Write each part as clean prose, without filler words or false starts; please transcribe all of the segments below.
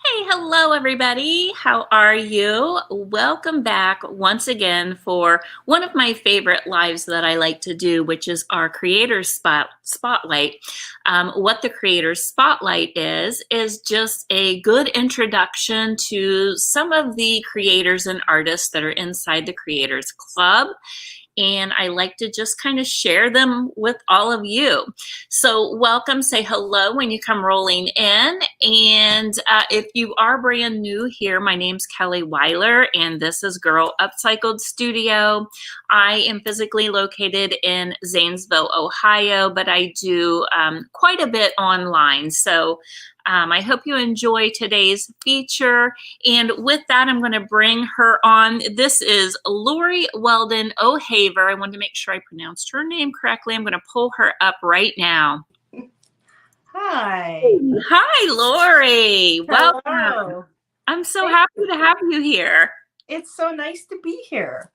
Hey, hello everybody. How are you? Welcome back once again for one of my favorite lives that I like to do, which is our Creators Spotlight. What the Creators Spotlight is just a good introduction to some of the creators and artists that are inside the Creators Club. And I like to just kind of share them with all of you. So welcome, say hello when you come rolling in. And if you are brand new here, my name's Kelly Weiler, and this is Girl Upcycled Studio. I am physically located in Zanesville, Ohio, but I do quite a bit online. So I hope you enjoy today's feature. And with that, I'm going to bring her on. This is Lori Welden O'Haver. I wanted to make sure I pronounced her name correctly. I'm going to pull her up right now. Hi. Hi, Lori. Welcome. Hello. I'm so happy to have you here. It's so nice to be here.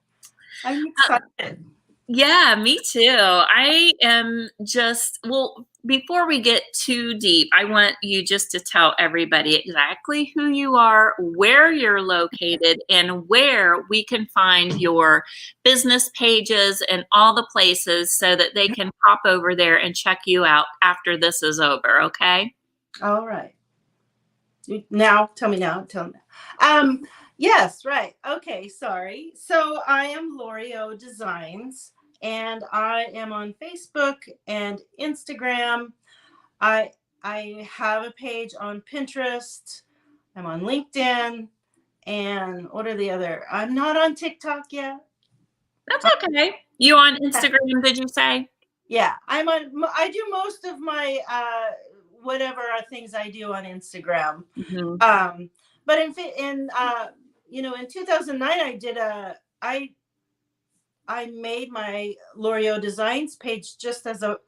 I'm excited. Yeah, me too. I am just, well, before we get too deep, I want you just to tell everybody exactly who you are, where you're located, and where we can find your business pages and all the places so that they can pop over there and check you out after this is over, okay? All right. Now, tell me now. Yes, right. Okay, sorry. So I am Lori O Designs, and I am on Facebook and Instagram. I I have a page on Pinterest. I'm on LinkedIn. And what are the other? I'm not on TikTok yet. That's okay. You on Instagram, did you say? Yeah, I do most of my whatever things I do on Instagram. Mhm. But in 2009 I made my L'Oreal Designs page just as a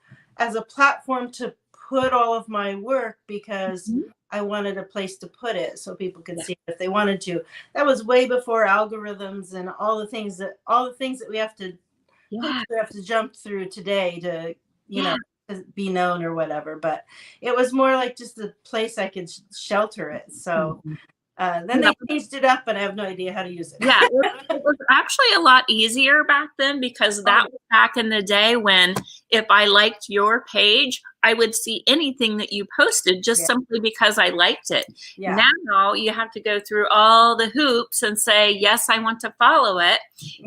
platform to put all of my work because Mhm. I wanted a place to put it so people could see it if they wanted to. That was way before algorithms and all the things that we have to Yeah, jump through today to, you yeah. know, to be known or whatever. But it was more like just a place I could shelter it. So Mhm. then Yeah. they changed it up, and I have no idea how to use it. Yeah, it was actually a lot easier back then because that Oh, was back in the day when if I liked your page, I would see anything that you posted just yeah, simply because I liked it. yeah, Now you have to go through all the hoops and say, yes, I want to follow it.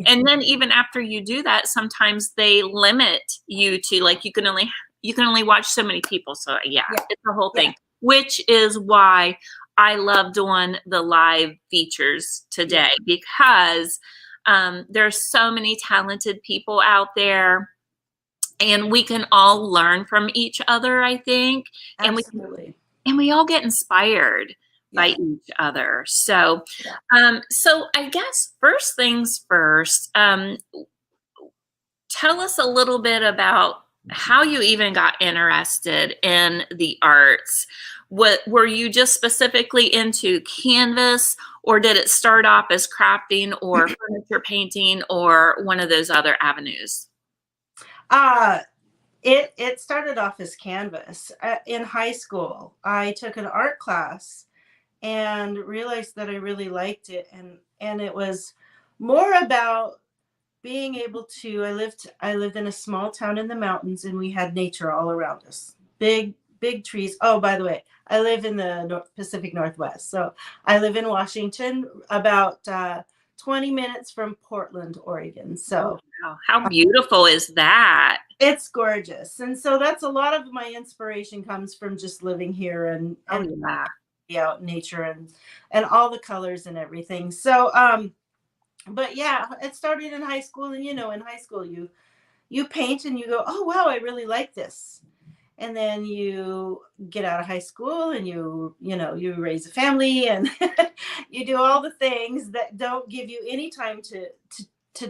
And then even after you do that, sometimes they limit you to like you can only watch so many people. So yeah, yeah, it's the whole yeah, thing, which is why I love doing the live features yeah, today because there's so many talented people out there and we can all learn from each other, I think, and absolutely. we all get inspired by Yeah, each other. So, yeah. so I guess first things first, tell us a little bit about how you even got interested in the arts. What were you just specifically into canvas, or did it start off as crafting or furniture painting or one of those other avenues? Uh, it started off as canvas. In high school, I took an art class and realized that I really liked it, and it was more about being able to I lived in a small town in the mountains, and we had nature all around us, big trees. Oh, by the way, I live in the Pacific Northwest, so I live in Washington, about 20 minutes from Portland, Oregon. Oh, So wow. How beautiful is that? it's gorgeous, and so that's a lot of my inspiration comes from just living here Oh, and yeah. be out in nature and all the colors and everything. So but yeah, it started in high school, and in high school you paint and you go, oh wow, I really like this. And then you get out of high school and you raise a family and you do all the things that don't give you any time to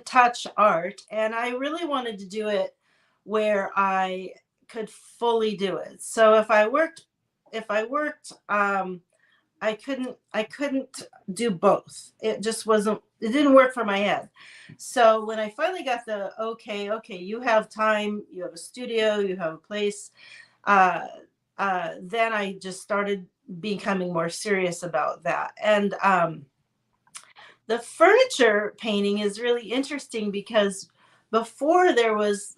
touch art. And I really wanted to do it where I could fully do it. So if I worked I couldn't do both. It didn't work for my head. So when I finally got the okay, you have time, you have a studio, you have a place, uh, then I just started becoming more serious about that. And the furniture painting is really interesting because before there was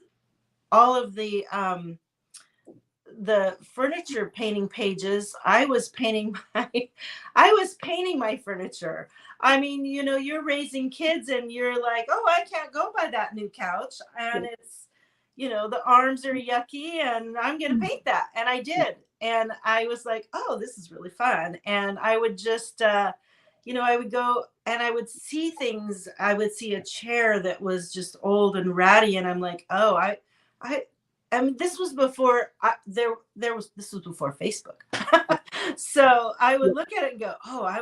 all of the furniture painting pages, I was painting my furniture. I mean, you're raising kids and you're like, oh, I can't go by that new couch, and it's, the arms are yucky, and I'm going to paint that. And I did. And I was like, oh, this is really fun. And I would just I would go and I would see things. I would see a chair that was just old and ratty, and I'm like, oh, I I mean, this was before this was before Facebook. So I would look at it and go, oh, I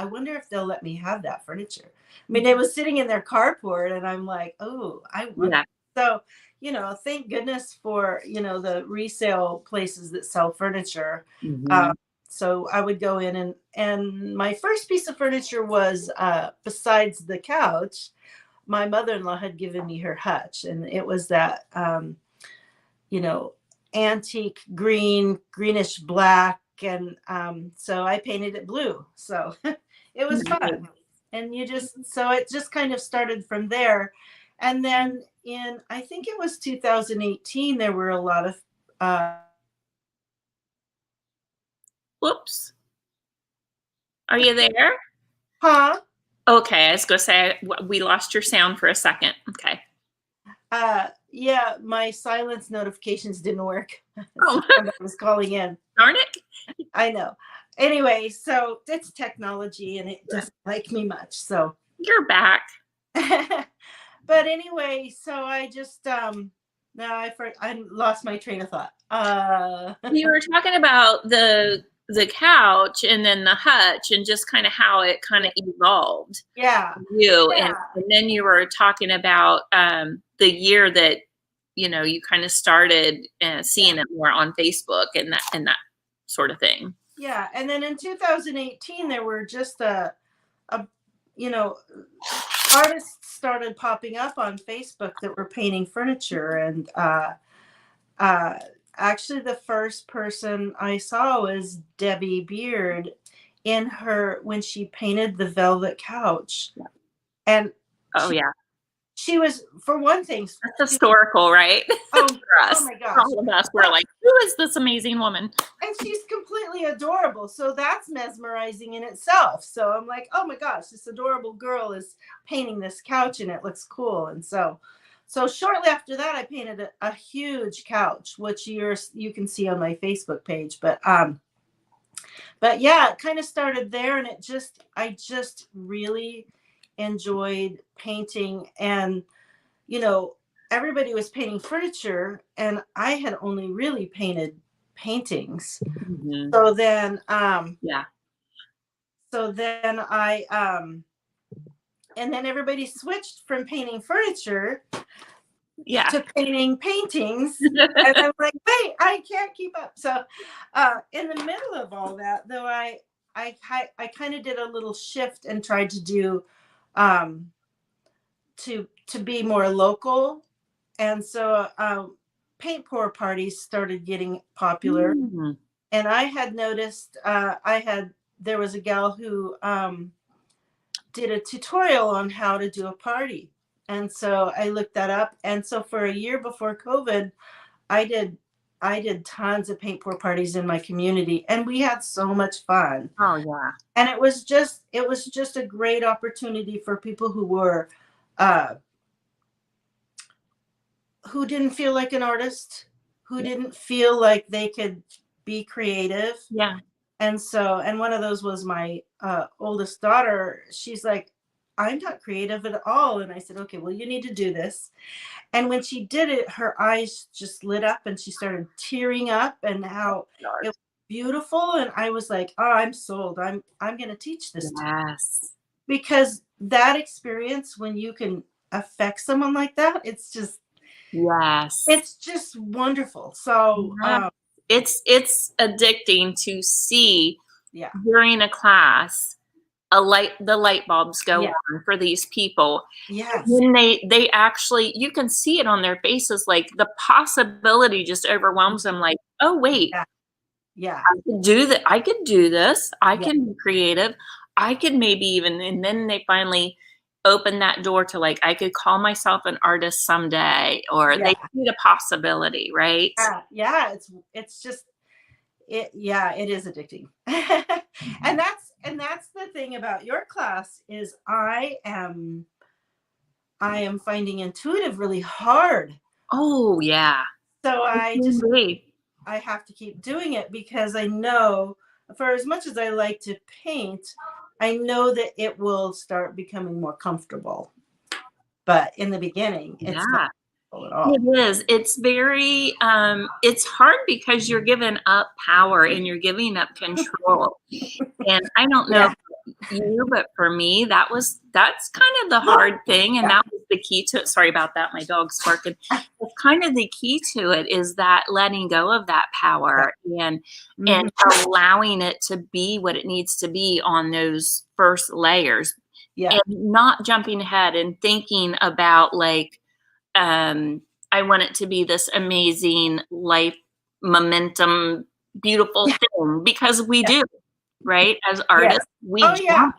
wonder if they'll let me have that furniture. I mean, it was sitting in their carport, and I'm like, oh, I want Yeah. it. So, thank goodness for, the resale places that sell furniture. Mm-hmm. Um, so I would go in, and my first piece of furniture was, besides the couch, my mother-in-law had given me her hutch, and it was that you know antique greenish black, and so I painted it blue, so it was fun. And it just kind of started from there. And then in, I think it was 2018, there were a lot of Whoops. Are you there? huh Okay, I was going to say we lost your sound for a second. Okay. yeah, my silence notifications didn't work. Oh, Sometimes I was calling in. darn it. I know. Anyway, so it's technology, and it doesn't like me much. So, You're back. but anyway, so I just now I lost my train of thought. You were talking about the couch and then the hutch and just kind of how it kind of evolved Yeah, you, yeah, and then you were talking about the year that you kind of started seeing it more on Facebook and that sort of thing. yeah. And then in 2018, there were just a you know artists started popping up on Facebook that were painting furniture, and uh, actually, the first person I saw was Debbie Beard in her when she painted the velvet couch, and Oh she yeah, she was, for one thing, that's historical, right? oh, For oh us, my gosh, all of us, we're like, who is this amazing woman? and she's completely adorable. So that's mesmerizing in itself. So I'm like, oh my gosh, this adorable girl is painting this couch, and it looks cool. And so shortly after that, I painted a huge couch, which you can see on my Facebook page. But yeah, it kind of started there, and I just really enjoyed painting. And you know everybody was painting furniture, and I had only really painted paintings. Mm-hmm. So then Yeah, I and then everybody switched from painting furniture yeah. to painting paintings, and I'm like, wait, I can't keep up. So in the middle of all that, though, I kind of did a little shift and tried to do um to be more local. And so paint pour parties started getting popular. Mm. And I had noticed, there was a gal who did a tutorial on how to do a party. And so I looked that up. And so for a year before COVID, I did I did tons of paint pour parties in my community, and we had so much fun. Oh yeah. And it was just a great opportunity for people uh, who didn't feel like an artist, who didn't feel like they could be creative. Yeah. And one of those was my oldest daughter. She's like, I'm not creative at all. And I said, okay, well, you need to do this. And when she did it, her eyes just lit up, and she started tearing up, and how it was beautiful. And I was like, oh, I'm sold. I'm going to teach this Yes. because that experience, when you can affect someone like that, Yes. it's just wonderful. So Yeah. It's addicting to see yeah, during a class the light bulbs go Yeah. on for these people. Yes. When they actually, you can see it on their faces, like the possibility just overwhelms them, like, oh wait, Yeah. Yeah. I could do that, I could do this, I Yeah. can be creative, I could maybe even, and then they finally open that door to, like, I could call myself an artist someday, or Yeah. they see the possibility, right? Yeah. Yeah. It's just it. Yeah. It is addicting. And that's the thing about your class is I am finding intuitive really hard. Oh yeah. So It I can just be. I have to keep doing it because I know for as much as I like to paint, I know that it will start becoming more comfortable. But in the beginning, it's not Yeah. comfortable at all. It is. It's very, it's hard because you're giving up power and you're giving up control. And I don't know Yeah. about you, but for me, that's kind of the hard thing. And Yeah. that was the key to it. Sorry about that. My dog's barking. It's kind of the key to it is that letting go of that Yeah. power and Mhm. allowing it to be what it needs to be on those first layers, Yeah. and not jumping ahead and thinking about, like, I want it to be this amazing life momentum, beautiful Yeah. thing, because we Yeah. do, right? As Yes. artists, Oh yeah.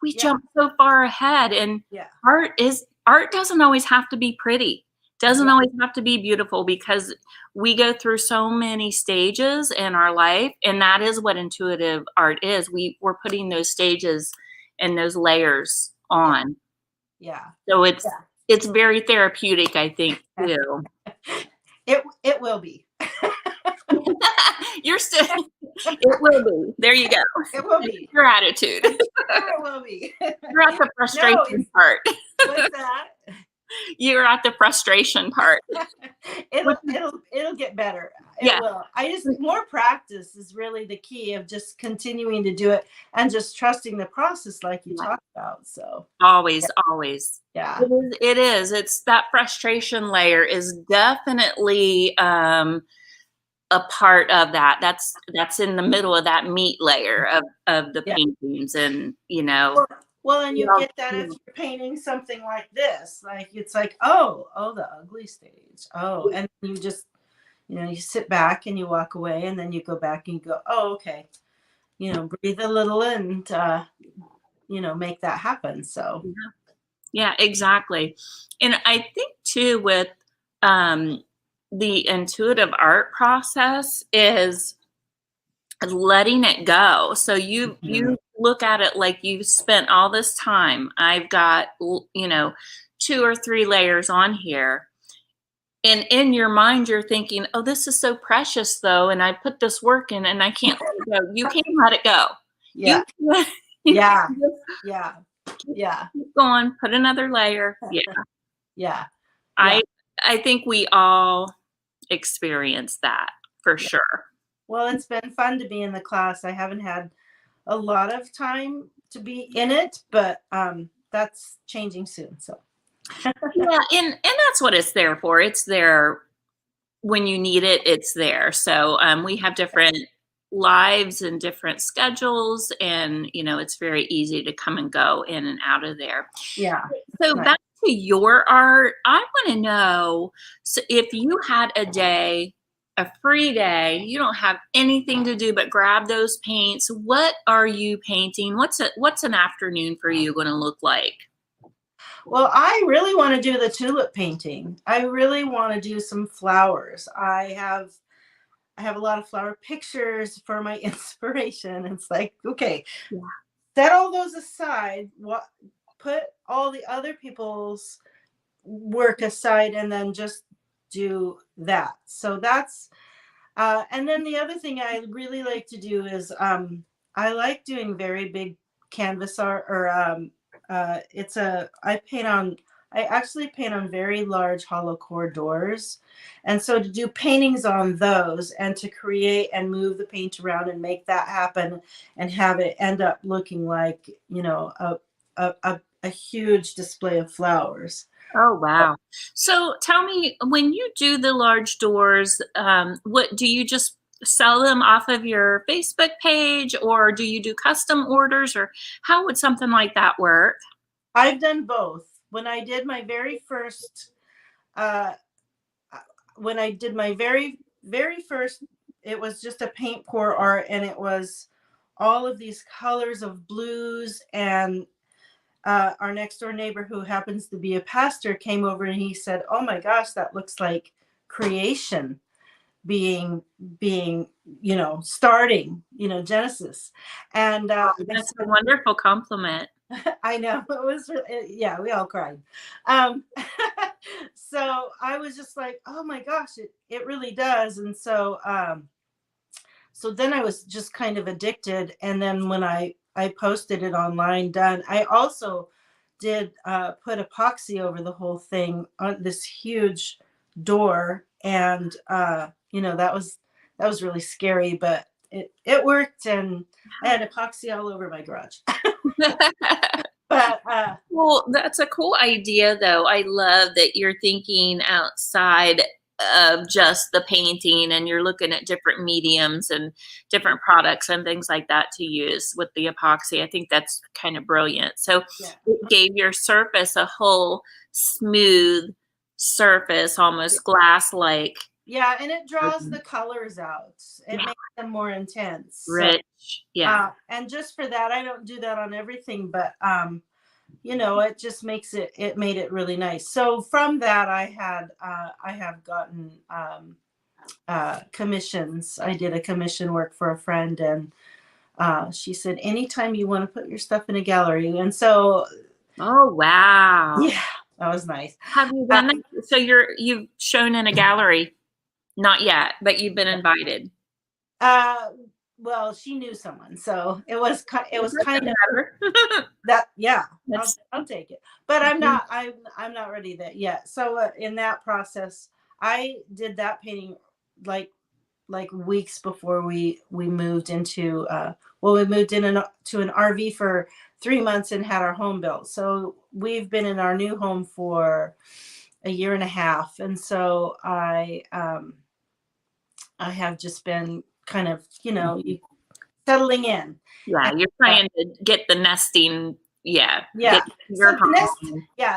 we Yeah. jump so far ahead, and Yeah. art doesn't always have to be pretty. Doesn't Yeah. always have to be beautiful, because we go through so many stages in our life, and that is what intuitive art is. We're putting those stages and those layers Yeah. on. Yeah. So Yeah. it's very therapeutic, I think, too. It will be. You're still it will be. There you go. It will be. Your attitude. Sure it will be. You're at the No, frustration it's part. what's that? You're at the frustration part. it'll Which is it'll it'll get better. It yeah. will. I just more practice is really the key of just continuing to do it and just trusting the process like you Right. talked about. So yeah. Always, always. Yeah. It is. It's that frustration layer is definitely, a part of that. That's in the middle of that meat layer of the Yeah. paintings, and, Well, well, and we you all get that if you're painting something like this. Like it's like, oh, the ugly stage. Oh, and you just, you sit back and you walk away and then you go back and you go, oh, okay. Breathe a little and make that happen. So Yeah, exactly. And I think too with, um, the intuitive art process is letting it go. So Mhm. you look at it like you've spent all this time. I've got 2 or 3 layers on here. And in your mind, you're thinking, "Oh, this is so precious though, and I put this work in and I can't let it go." You can't let it go. Yeah. You can you Yeah. can just Yeah. Yeah. keep going, put another layer. Yeah. Yeah. Yeah. I I think we all experience that for Yeah. sure. Well, it's been fun to be in the class. I haven't had a lot of time to be in it, but that's changing soon. So Yeah, and that's what it's there for. It's there when you need it, it's there. So, we have different lives and different schedules, and, it's very easy to come and go in and out of there. yeah. So Nice. back to your art, I wanna know, so if you had a free day, you don't have anything to do but grab those paints, what are you painting? What's an afternoon for you gonna look like? Well, I really want to do the tulip painting. I really want to do some flowers. I have a lot of flower pictures for my inspiration. It's like, okay, Yeah. set all those aside. What Put all the other people's work aside and then just do that. So that's and then the other thing I really like to do is I like doing very big canvas art or it's a I actually paint on very large hollow core doors. And so to do paintings on those and to create and move the paint around and make that happen and have it end up looking like, a huge display of flowers. Oh, wow. So tell me, when you do the large doors, what do you just sell them off of your Facebook page, or do you do custom orders, or how would something like that work? I've done both. When I did my very first, uh, when I did my very first, it was just a paint pour art, and it was all of these colors of blues. And our next door neighbor, who happens to be a pastor, came over and he said, "Oh my gosh, that looks like creation being starting, Genesis." And I That's a said, wonderful compliment. I know it was, yeah, we all cried. Um, so I was just like, oh my gosh, it really does. And so then I was just kind of addicted. And then when I posted it online, done, I also did put epoxy over the whole thing on this huge door. And that was really scary, but it worked. And I had epoxy all over my garage. But Well, that's a cool idea, though. I love that you're thinking outside of just the painting and you're looking at different mediums and different products and things like that to use with the epoxy. I think that's kind of brilliant. So yeah. it gave your surface a whole smooth surface, almost glass-like. Yeah, and it draws the colors out. It Yeah, makes them more intense. So, rich. Yeah. and just for that, I don't do that on everything, but it just it made it really nice. So from that, I have gotten commissions. I did a commission work for a friend, and she said, anytime you want to put your stuff in a gallery. And so, Oh, wow. yeah, that was nice. Have you Uh, done that? So you've shown in a gallery? Not yet, but you've been invited. uh, well, she knew someone, so it was kind Doesn't of matter. that. Yeah, That's I'll take it. But I'm not ready that yet. So in that process, I did that painting like weeks before we moved into we moved to an RV for 3 months and had our home built. So we've been in our new home for a year and a half, and so I have just been kind of settling in. yeah, And, you're trying to get the nesting, yeah, yeah. get So your home.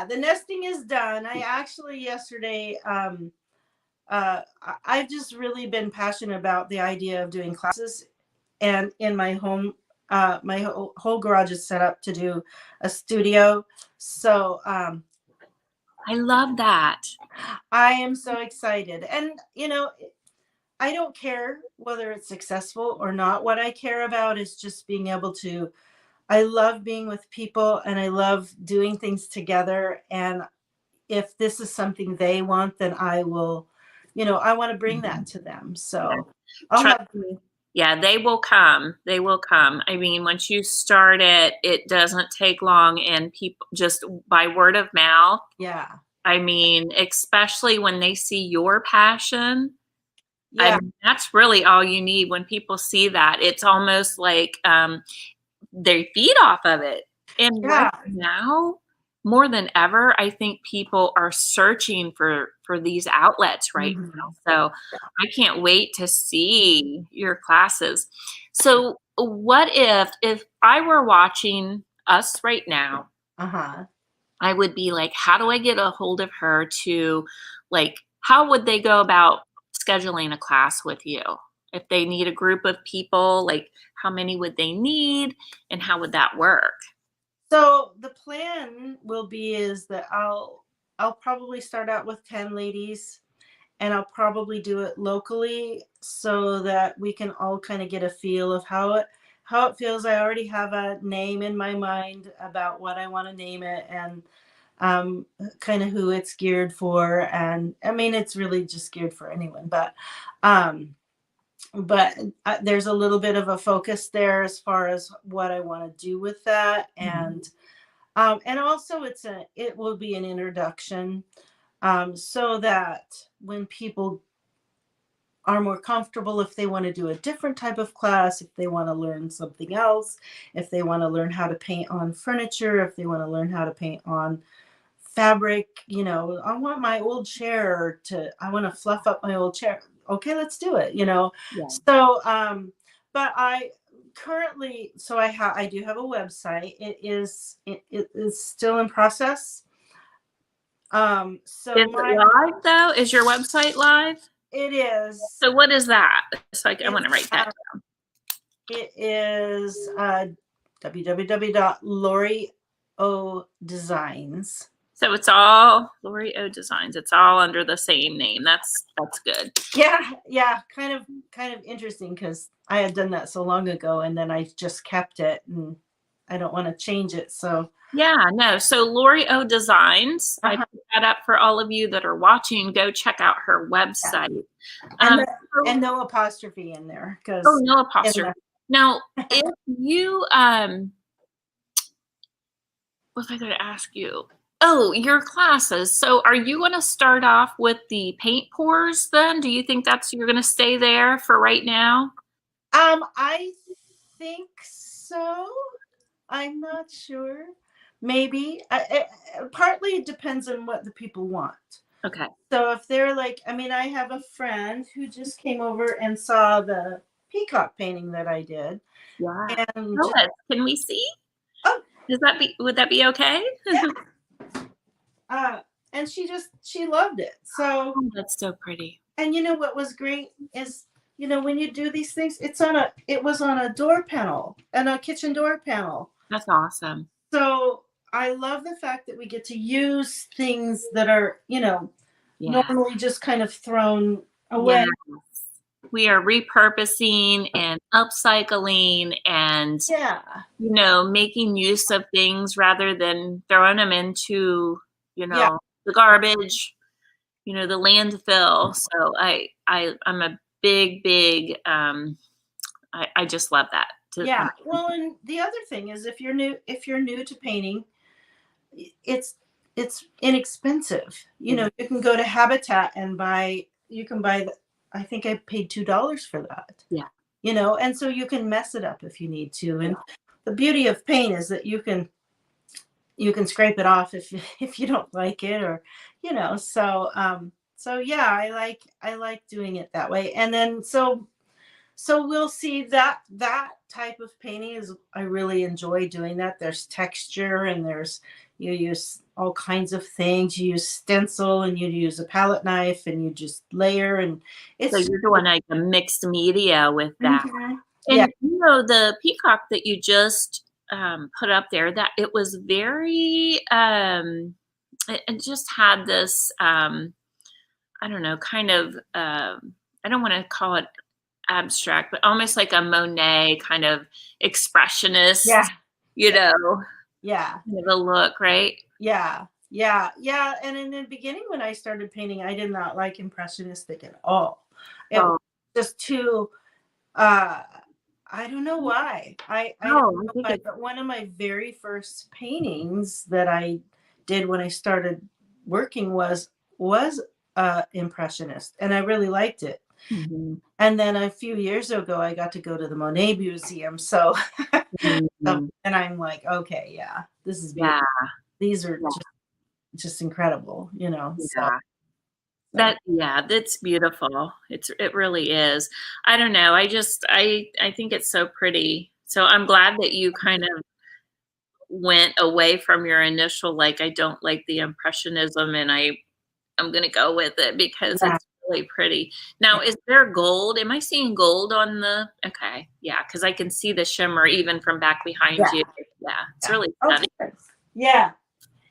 the nesting is done. I actually yesterday I've just really been passionate about the idea of doing classes, and in my home, my whole garage is set up to do a studio. So I love that. I am so excited, and I don't care whether it's successful or not. What I care about is just being able to. I love being with people, and I love doing things together. And if this is something they want, then I will, I want to bring that to them. Yeah. So I'll Trust have, me. Yeah, they will come. They will come. I mean, once you start it, it doesn't take long, and people just by word of mouth. yeah, I mean, especially when they see your passion. I yeah, mean, that's really all you need when people see that. It's almost like they feed off of it. And right yeah. now, more than ever, I think people are searching for these outlets right Mhm. now. So I can't wait to see your classes. So what if I were watching us right now, Uh-huh. I would be like, how do I get a hold of her to, like, how would they go about scheduling a class with you? If they need a group of people, like, how many would they need and how would that work? So the plan will be is that I'll probably start out with 10 ladies, and I'll probably do it locally so that we can all kind of get a feel of how it feels. I already have a name in my mind about what I want to name it, and kind of who it's geared for. And I mean, it's really just geared for anyone, um, but there's a little bit of a focus there as far as what I want to do with that. And also it will be an introduction, so that when people are more comfortable, if they want to do a different type of class, if they want to learn something else, if they want to learn how to paint on furniture, if they want to learn how to paint on fabric, I want to fluff up my old chair. okay, let's do it, you know. Yeah. So but I currently, so I do have a website. It is still in process. So Is it my live though? Is your website live? it is So what is that? It's like I want it's to write that. it is www.loriodesigns. So it's all Lori O Designs. It's all under the same name. That's good. Yeah, yeah, kind of interesting because I had done that so long ago, and then I just kept it, and I don't want to change it. So Yeah, no. So Lori O Designs, I uh-huh, put that up for all of you that are watching. Go check out her yeah. website. and Um, the, so, and no apostrophe in there oh, because no in apostrophe. the Now, if you what was I going to ask you? Oh, your classes. So are you going to start off with the paint pours then? Do you think that's you're going to stay there for right now? I think so. I'm not sure. Maybe. Partly it depends on what the people want. Okay. So if they're like, I mean, I have a friend who just came over and saw the peacock painting that I did, Yeah. and Show just, us. Can we see? oh Would that be okay? yeah, and she loved it. So, Oh, that's so pretty. and you know what was great is, you know, when you do these things, it was on a door panel and a kitchen door panel. That's awesome. So I love the fact that we get to use things that are, you know, Yeah. normally just kind of thrown Yeah. away. We are repurposing and upcycling and, Yeah. making use of things rather than throwing them into, Yeah. the garbage, the landfill. So I'm a big, I just love that. Yeah. Well, and the other thing is if you're new to painting, it's it's inexpensive. You know, you can go to Habitat and you can buy I think I paid $2 for that. Yeah. You know, and so you can mess it up if you need to. And the beauty of paint is that you can scrape it off if if you don't like it, or you know. So yeah, I like doing it that way. And then so we'll see that type of painting is, I really enjoy doing that. There's texture, and you use all kinds of things. You use stencil, and you use a palette knife, and you just layer, and So it's you're doing like a mixed media with that. Mhm. Yeah, And the peacock that you just put up there, that it was very it just had this I don't know, kind of I don't want to call it abstract, but almost like a Monet kind of expressionist, yeah, you yeah, know, yeah, kind of a look, right? yeah, yeah, yeah. And in the beginning, when I started painting, I did not like impressionistic at all. It was Oh, just too uh I don't know why. I don't no, I know think why, it's but one of my very first paintings that I did when I started working was impressionist, and I really liked it. mhm, And then a few years ago, I got to go to the Monet Museum. So, mhm. and I'm like, okay, yeah, this is beautiful. Yeah, These are yeah, just incredible, you know. yeah. So That's beautiful. It really is. I don't know. I think it's so pretty. So I'm glad that you kind of went away from your initial like I don't like the impressionism and I'm gonna go with it because yeah, it's really pretty. Now, is there gold? Am I seeing gold on the okay, yeah, because I can see the shimmer even from back behind yeah, you. Yeah, it's yeah. really Oh, stunning. thanks. Yeah,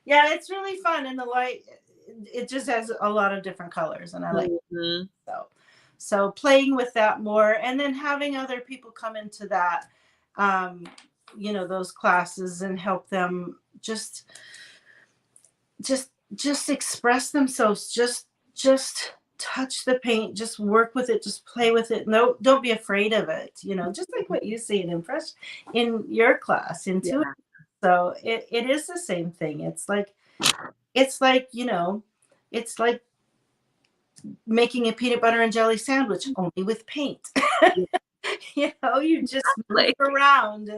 yeah, it's really fun, and the light, it just has a lot of different colors, and I like Mhm. it. So playing with that more, and then having other people come into that, um, you know, those classes, and help them just express themselves, just touch the paint, just work with it, just play with it. No, don't be afraid of it, you know, just like what you see in impress in your class into it. Yeah. So it is the same thing. It's like, you know, it's like making a peanut butter and jelly sandwich only with paint. Yeah, You know, you just move like, it around,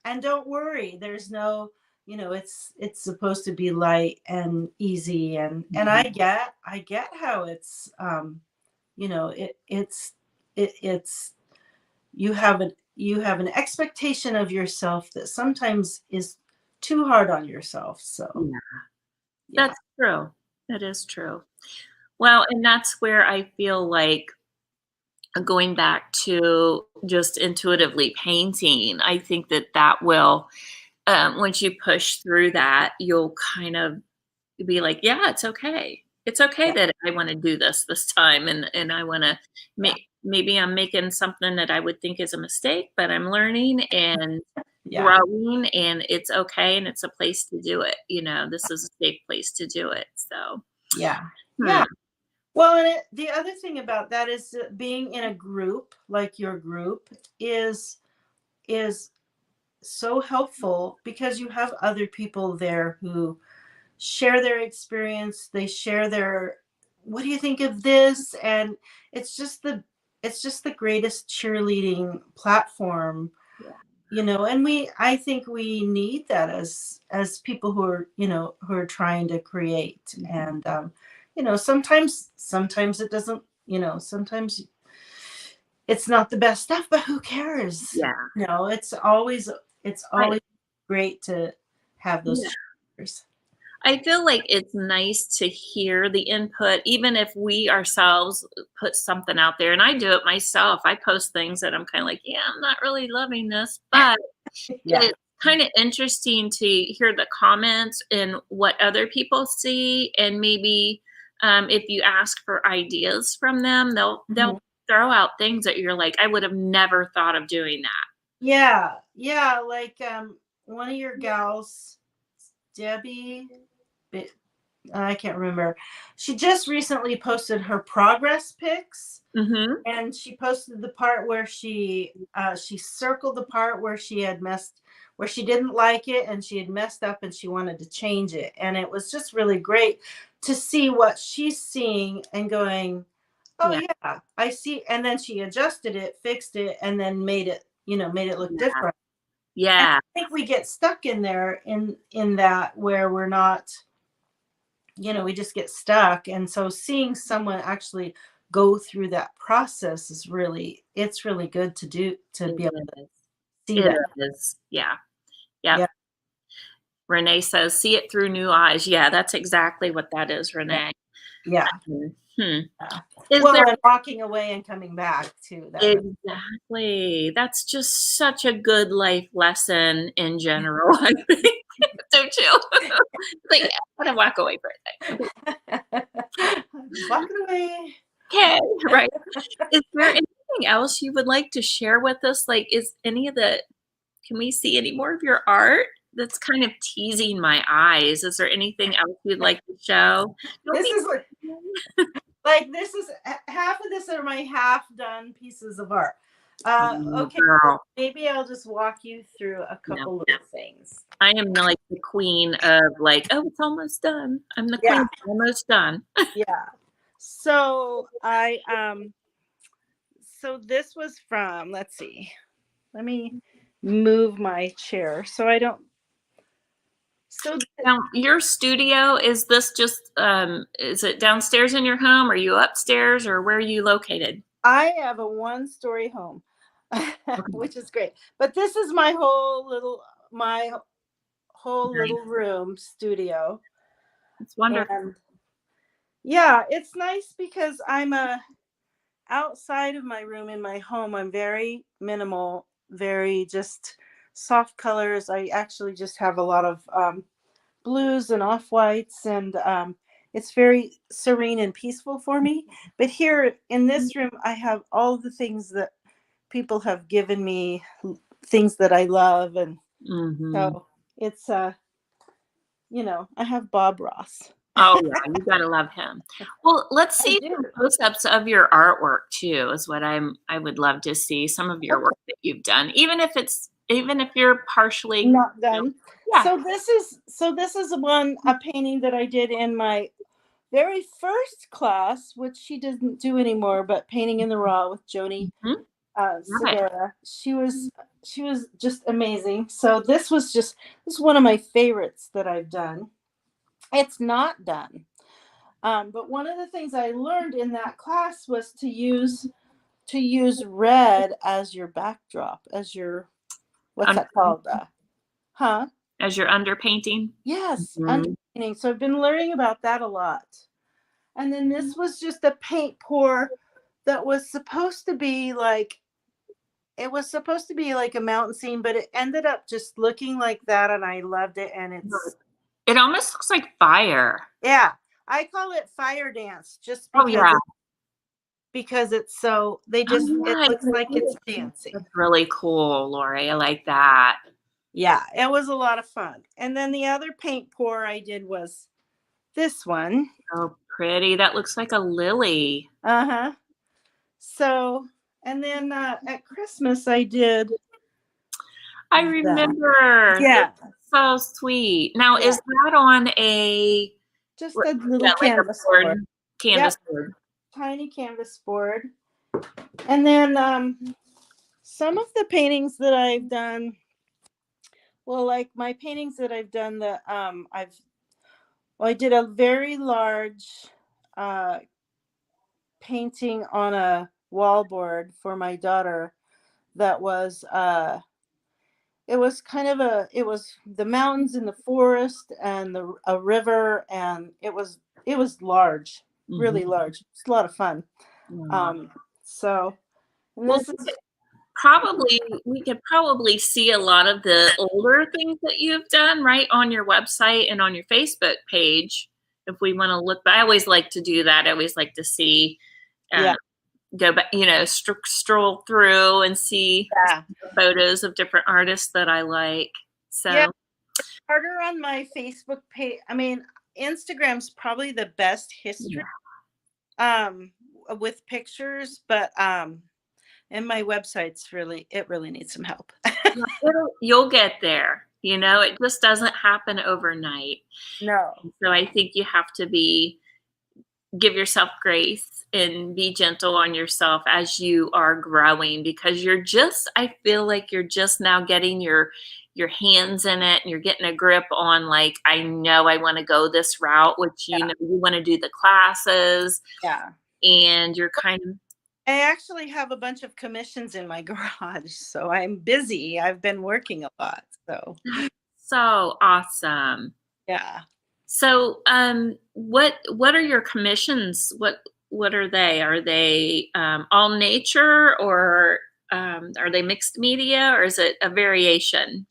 and don't worry, there's no, you know, it's supposed to be light and easy, and mhm. I get how it's you know, it's you have an expectation of yourself that sometimes is too hard on yourself. So Yeah, yeah. that's true. That is true. Well, and that's where I feel like going back to just intuitively painting, I think that that will, once you push through that, you'll kind of be like, yeah, it's okay. It's okay Yeah. that I want to do this time, and I want to Yeah. make, maybe I'm making something that I would think is a mistake, but I'm learning and Yeah. growing, and it's okay, and it's a place to do it. This is a safe place to do it. So, Yeah. hmm, Yeah. Well, and the other thing about that is that being in a group like your group is so helpful because you have other people there who share their experience. They share their, what do you think of this? And it's just the it's just the greatest cheerleading platform, yeah, and I think we need that as people who are, who are trying to create. mhm, And sometimes it doesn't, sometimes it's not the best stuff, but who cares? yeah, It's always great to have those yeah. cheers. I feel like it's nice to hear the input, even if we ourselves put something out there. And I do it myself. I post things that I'm kind of like, yeah, I'm not really loving this, but Yeah. it's kind of interesting to hear the comments and what other people see, and maybe if you ask for ideas from them, they'll Mhm. throw out things that you're like, I would have never thought of doing that. Yeah, yeah, like one of your gals, Debbie, Bi- I can't remember. She just recently posted her progress pics, Hmm. and she posted the part where she circled the part where where she didn't like it and she had messed up and she wanted to change it. And it was just really great to see what she's seeing and going, oh Yeah, yeah, I see. And then she adjusted it, fixed it, and then made it look yeah, different. And yeah. I think we get stuck in there in that where we're not, we just get stuck. And so seeing someone actually go through that process it's really good to do, to It be able to is. see It that. is. Yeah. Yep. Yeah. Renee says, see it through new eyes. Yeah, that's exactly what that is, Yeah. Renee. Yeah. Hmm. Yeah. Is Well, there and walking away and coming back too. That was exactly? That's just such a good life lesson in general, I think. Don't you? Like, I want to walk away for a second. just walking away. Okay, right. Is there anything else you would like to share with us? Like, can we see any more of your art? That's kind of teasing my eyes. Is there anything else you'd like to show? Don't This be is like this is half of this are my half done pieces of art. oh, Okay, so girl. maybe I'll just walk you through a No. couple little things. I am like the queen of like, oh, it's almost done. I'm the queen Yeah, of almost done. yeah. So so this was from, let's see, let me move my chair so I don't. So Now, your studio, is this just is it downstairs in your home? Are you upstairs, or where are you located? I have a one-story home, Okay. which is great. But this is my whole Nice. little room studio. It's wonderful. And yeah, it's nice because outside of my room in my home, I'm very minimal, very just soft colors. I actually just have a lot of blues and off whites, and it's very serene and peaceful for me. But here in this room, I have all the things that people have given me, things that I love, and Hmm. so it's I have Bob Ross. Oh yeah, you gotta love him. Well, let's I see some do. close-ups of your artwork too, is what I would love to see some of your work that you've done, even if you're partially, Not you know, done. yeah. So this is a painting that I did in my very first class, which she doesn't do anymore, but painting in the raw with Joni Mhm. Love it. Segura. She was just amazing. So this is one of my favorites that I've done. It's not done. But one of the things I learned in that class was to use red as your backdrop, as your, what's Un- that called? Huh? as you're underpainting. Yes, Mhm. underpainting. So I've been learning about that a lot. And then this was just a paint pour that was supposed to be like, it was supposed to be like a mountain scene, but it ended up just looking like that, and I loved it. And it's, It almost looks like fire. yeah, I call it fire dance just Oh because yeah. it's so, they Oh just, it yeah. looks like it's dancing. That's really cool, Lori. I like that. Yeah, it was a lot of fun. And then the other paint pour I did was this one. Oh, pretty. That looks like a lily. Uh-huh. So, and then at Christmas I did I that. remember. That's Yeah, so sweet. Now, yeah. is that on a Just a little yeah, like a canvas board. board, Yep, canvas board? tiny canvas board. And then some of the paintings that I've done, well, like my paintings that I've done, that I did a very large uh painting on a wallboard for my daughter that was it was kind of it was the mountains and the forest and a river, and it was large, Mhm. really large. It's a lot of fun. Aw. um so, and Well, this is, we could probably see a lot of the older things that you've done, right, on your website and on your Facebook page. If we want to look, but I always like to do that. I always like to see, yeah, uh, go back, stroll through and see yeah, photos of different artists that I like. yeah. So, Harder on my Facebook page. I mean, Instagram's probably the best history yeah, um with pictures, but and my website's really, it really needs some help. yeah, you'll get there. It just doesn't happen overnight. No. So I think you have to give yourself grace and be gentle on yourself as you are growing, because I feel like you're just now getting your hands in it, and you're getting a grip on, like, I know I want to go this route, which Yeah, you want to do the classes, yeah. and you're kind of I actually have a bunch of commissions in my garage, so I'm busy. I've been working a lot, so so awesome. yeah. So, what are your commissions? What are they? Are they all nature, or are they mixed media, or is it a variation?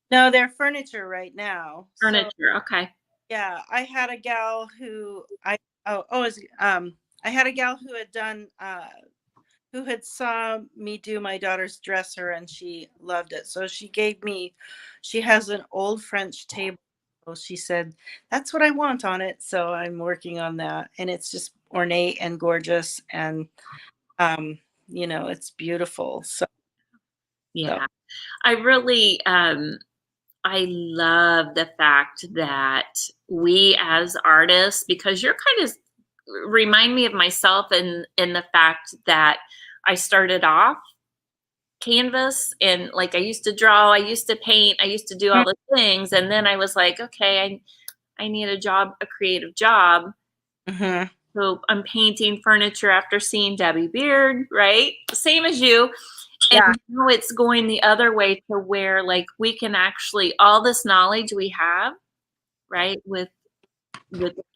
No, they're furniture right now. So Furniture. Okay. yeah, I had a gal who I oh oh is I had a gal who had done who had saw me do my daughter's dresser, and she loved it. So she has an old French table. So she said, that's what I want on it. So I'm working on that, and it's just ornate and gorgeous, and um, it's beautiful. So Yeah. I really I love the fact that we as artists, because you're kind of remind me of myself in the fact that I started off canvas, and like I used to draw, I used to paint, I used to do all the things, and then I was like, okay, I need a creative job. Mhm. So I'm painting furniture after seeing Debbie Beard, right? Same as you. And Yeah, now it's going the other way, to where, like, we can actually, all this knowledge we have, right, with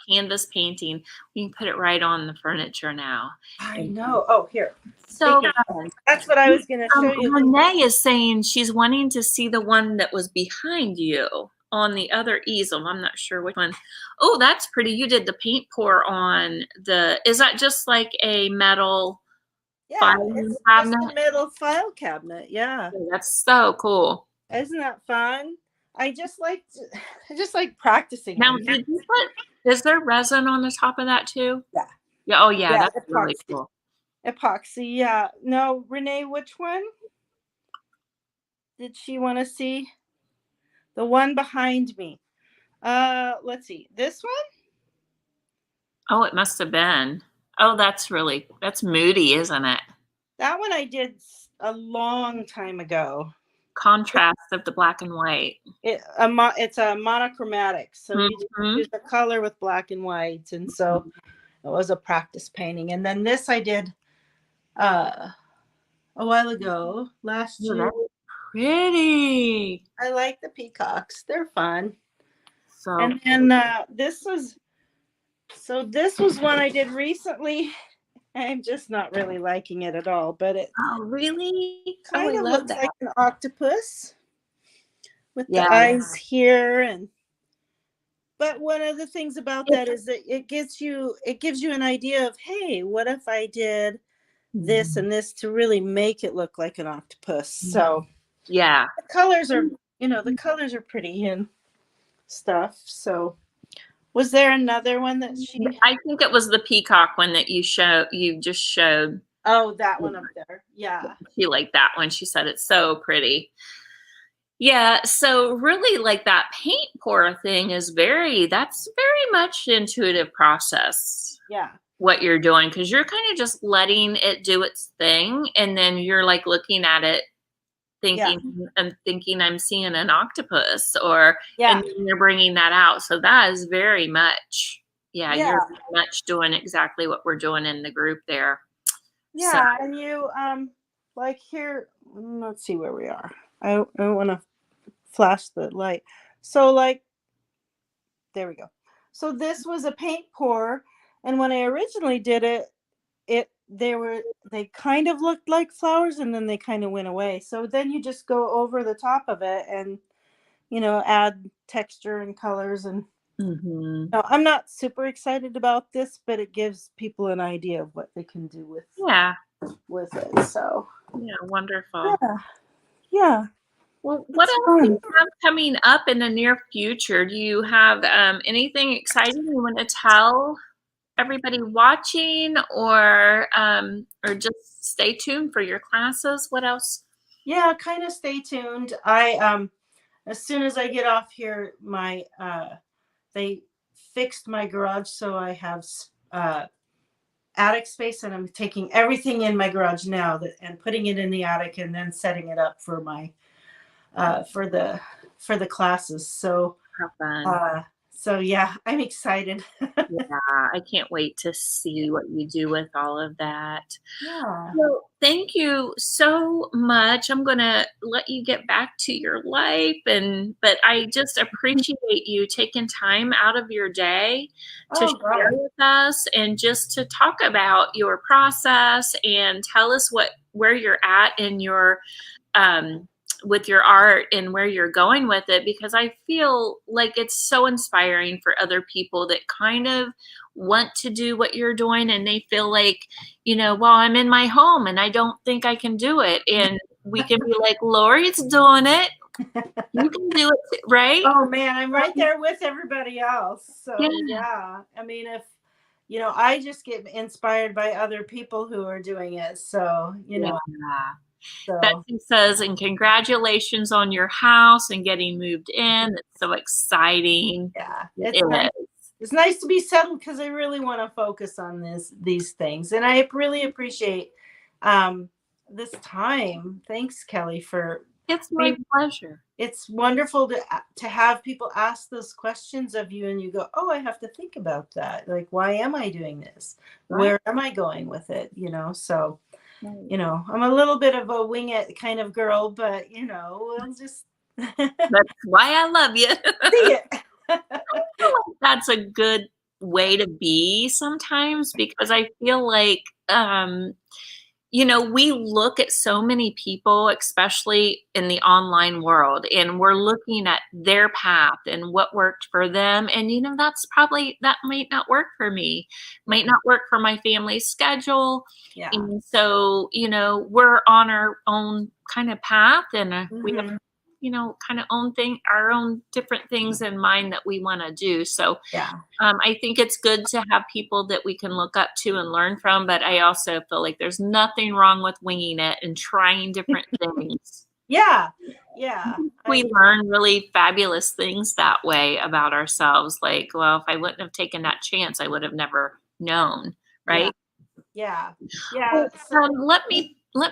canvas painting, we can put it right on the furniture now. I And know. Oh, here. so, Speaking of, that's what I was going to show you. Renee is saying she's wanting to see the one that was behind you on the other easel. I'm not sure which one. Oh, that's pretty. You did the paint pour on is that just like a metal Yeah, filing it's just a cabinet? metal file cabinet. Yeah. Oh, that's so cool. Isn't that fun? I just like I just like practicing Now, on things. is there resin on the top of that too? Yeah. Yeah. Oh, yeah. Yeah, That's really epoxy. cool. Epoxy. Yeah. No, Renee, which one did she want to see? The one behind me. Let's see. This one? Oh, it must have been. Oh, that's moody, isn't it? That one I did a long time ago. contrast of the black and white. It's a monochromatic, so you just Mhm. use the color with black and white, and so it was a practice painting. And then this I did uh, a while ago, last Oh, year. that's pretty. I like the peacocks; they're fun. So And then this was one I did recently. I'm just not really liking it at all, but it oh, really? Oh, I kind of love looks like that. an octopus with the Yeah. eyes here. And but one of the things about that is that it gives you an idea of, hey, what if I did this Mhm. and this to really make it look like an octopus? So Yeah. the colors are, the colors are pretty and stuff. So was there another one that she? I think it was the peacock one that you just showed. Oh, that one up there. Yeah. She liked that one. She said it's so pretty. Yeah, so really like that paint pour thing is that's very much intuitive process Yeah. what you're doing because you're kind of just letting it do its thing and then you're like looking at it Yeah. thinking I'm seeing an octopus or and Yeah. then you're bringing that out. So that is very much yeah, Yeah. you're very much doing exactly what we're doing in the group there. So Yeah. And you like here, let's see where we are. I don't want to flash the light. So like there we go. So this was a paint pour, and when I originally did it, they kind of looked like flowers, and then they kind of went away. So then you just go over the top of it and add texture and colors. And mhm. no, I'm not super excited about this, but it gives people an idea of what they can do Yeah. with it. So Yeah, wonderful. yeah, yeah, Well, what it's else do you fun. have coming up in the near future? Do you have anything exciting you want to tell everybody watching, or just stay tuned for your classes? What else? Yeah, kind of stay tuned. I as soon as I get off here, they fixed my garage, so I have attic space, and I'm taking everything in my garage now and putting it in the attic, and then setting it up for my for the classes. So Have fun. uh, so yeah, I'm excited. Yeah, I can't wait to see what you do with all of that. Yeah. Well, thank you so much. I'm gonna let you get back to your life but I just appreciate you taking time out of your day to Oh share God. with us and just to talk about your process and tell us where you're at in your um with your art and where you're going with it because I feel like it's so inspiring for other people that kind of want to do what you're doing and they feel like, well, I'm in my home and I don't think I can do it. And we can be like, Lori's doing it. You can do it, too, right? Oh man, I'm right there with everybody else. Yeah. So yeah, I mean, if I just get inspired by other people who are doing it. So Yeah. so Betsy says, and congratulations on your house and getting moved in. It's so exciting. yeah, It is. it's nice to be settled because I really want to focus on these things, and I really appreciate um, this time. Thanks, Kelly, for. It's I my mean, pleasure. it's wonderful to have people ask those questions of you, and you go, "Oh, I have to think about that. Like, why am I doing this? Right. Where am I going with it?" So Right. I'm a little bit of a wing it kind of girl, but we'll just That's why I love you. see it. That's a good way to be sometimes because I feel like, we look at so many people, especially in the online world, and we're looking at their path and what worked for them. And, that might not work for me, might not work for my family's schedule. Yeah. And so, we're on our own kind of path and we have Hmm. kind of our own different things in mind that we want to do. So Yeah. I think it's good to have people that we can look up to and learn from, but I also feel like there's nothing wrong with winging it and trying different things. Yeah. Yeah. We learn really fabulous things that way about ourselves. Like, well, if I wouldn't have taken that chance, I would have never known, Yeah. right? Yeah. Yeah. Well, let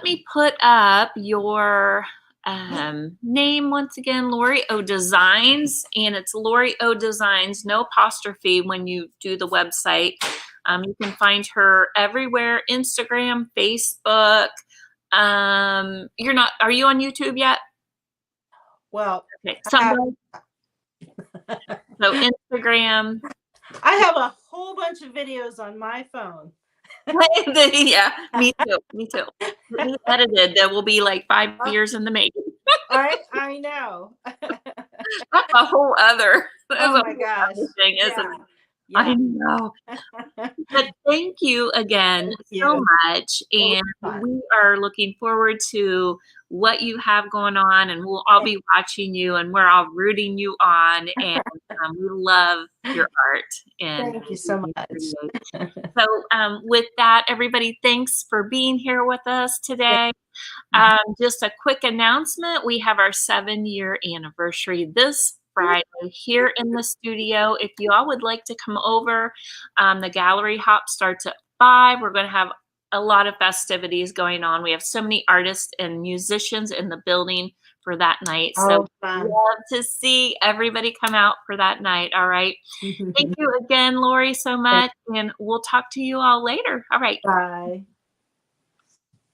me put up your name once again, Lori O Designs, and it's Lori O Designs, no apostrophe when you do the website. You can find her everywhere, Instagram, Facebook. Are you on YouTube yet? Well, Okay, somebody. So Instagram. I have a whole bunch of videos on my phone. Yeah, me too. Me too. Get edited. That will be like 5 years in the making. I know. That's a whole other. That's Oh a my whole gosh. other thing, isn't Yeah. it? I Yeah. know. But thank you again Thank so you. much, It was and fun. we are looking forward to what you have going on, and we'll all be watching you, and we're all rooting you on, and we love your art and Thank you so everything you much. create. So with that, everybody, thanks for being here with us today. Just a quick announcement. We have our 7-year anniversary this Friday here in the studio. If you all would like to come over, the gallery hop starts at 5. We're going to have a lot of festivities going on. We have so many artists and musicians in the building for that night. So Oh, fun. love to see everybody come out for that night. All right. Thank you again, Lori, so much. And we'll talk to you all later. All right. Bye.